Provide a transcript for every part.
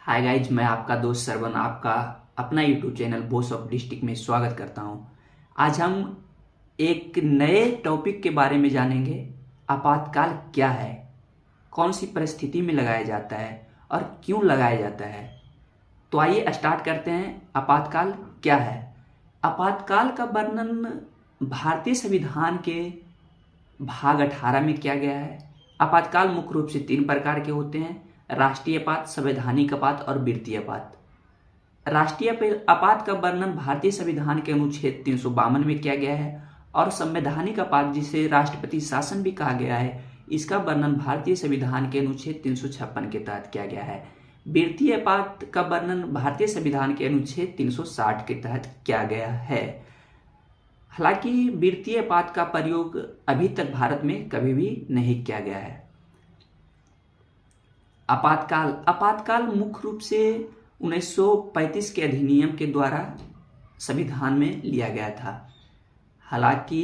Hi guys, मैं आपका दोस्त सरवन आपका अपना YouTube channel boss of district में स्वागत करता हूं। आज हम एक नए टॉपिक के बारे में जानेंगे। आपातकाल क्या है, कौन सी परिस्थिति में लगाया जाता है और क्यों लगाया जाता है। तो आइए स्टार्ट करते हैं। आपातकाल क्या है। आपातकाल का वर्णन भारतीय संविधान के भाग 18 में किया गया है। आपातकाल मुख्य रूप से 3 प्रकार के होते हैं: राष्ट्रीय आपात, संवैधानिक आपात और वित्तीय आपात। राष्ट्रीय आपात का वर्णन भारतीय संविधान के अनुच्छेद 352 में किया गया है और संवैधानिक आपात, जिसे राष्ट्रपति शासन भी कहा गया है, इसका वर्णन भारतीय संविधान के अनुच्छेद 356 के तहत किया गया है। वित्तीय आपात का वर्णन भारतीय संविधान के अनुच्छेद 360 के तहत किया गया है। हालांकि वित्तीय आपात का प्रयोग अभी तक भारत में कभी भी नहीं किया गया है। आपातकाल मुख्य रूप से 1935 के अधिनियम के द्वारा संविधान में लिया गया था। हालांकि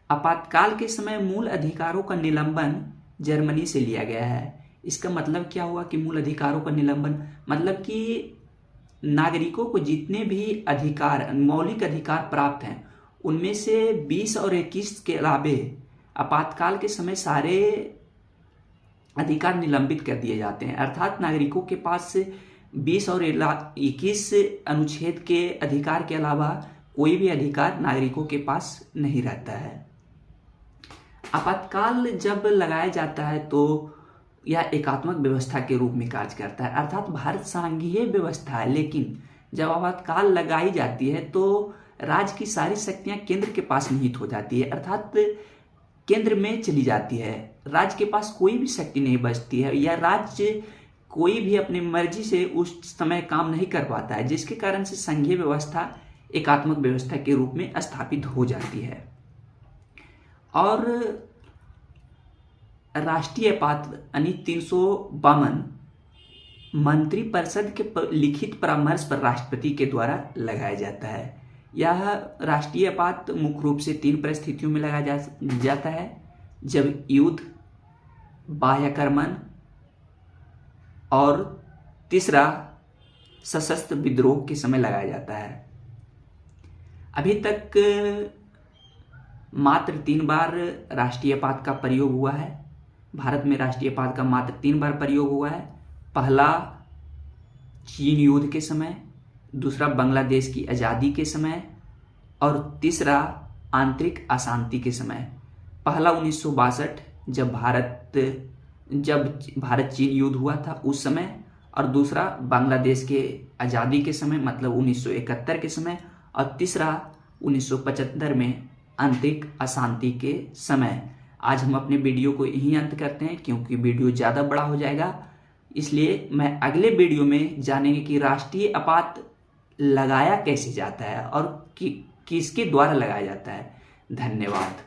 आपातकाल के समय मूल अधिकारों का निलंबन जर्मनी से लिया गया है। इसका मतलब क्या हुआ कि मूल अधिकारों का निलंबन मतलब कि नागरिकों को जितने भी अधिकार, मौलिक अधिकार प्राप्त हैं, उनमें से 20 और 21 के अलावे आपातकाल के समय सारे अधिकार निलंबित कर दिए जाते हैं। अर्थात नागरिकों के पास 20 और 21 अनुच्छेद के अधिकार के अलावा कोई भी अधिकार नागरिकों के पास नहीं रहता है। आपातकाल जब लगाया जाता है तो यह एकात्मक व्यवस्था के रूप में कार्य करता है। अर्थात भारत संघीय व्यवस्था है, लेकिन जब आपातकाल लगाई जाती है तो राज्य की सारी शक्तियां केंद्र के पास निहित हो जाती है, अर्थात केंद्र में चली जाती है। राज्य के पास कोई भी शक्ति नहीं बचती है या राज्य कोई भी अपनी मर्जी से उस समय काम नहीं कर पाता है, जिसके कारण से संघीय व्यवस्था एकात्मक व्यवस्था के रूप में स्थापित हो जाती है। और राष्ट्रीय आपात यानी 352 मंत्रिपरिषद के लिखित परामर्श पर राष्ट्रपति के द्वारा लगाया जाता है। यह राष्ट्रीय आपात मुख्य रूप से 3 परिस्थितियों में लगाया जाता है: जब युद्ध, बाह्याक्रमण और तीसरा सशस्त्र विद्रोह के समय लगाया जाता है। अभी तक मात्र 3 बार राष्ट्रीय आपात का प्रयोग हुआ है। भारत में राष्ट्रीय आपात का मात्र 3 बार प्रयोग हुआ है। पहला चीन युद्ध के समय, दूसरा बांग्लादेश की आज़ादी के समय और तीसरा आंतरिक अशांति के समय। पहला 1962 जब भारत चीन युद्ध हुआ था उस समय, और दूसरा बांग्लादेश के आज़ादी के समय मतलब 1971 के समय, और तीसरा 1975 में आंतरिक अशांति के समय। आज हम अपने वीडियो को यहीं अंत करते हैं क्योंकि वीडियो ज़्यादा बड़ा हो जाएगा। इसलिए मैं अगले वीडियो में जानेंगे कि राष्ट्रीय आपात लगाया कैसे जाता है और किसके द्वारा लगाया जाता है। धन्यवाद।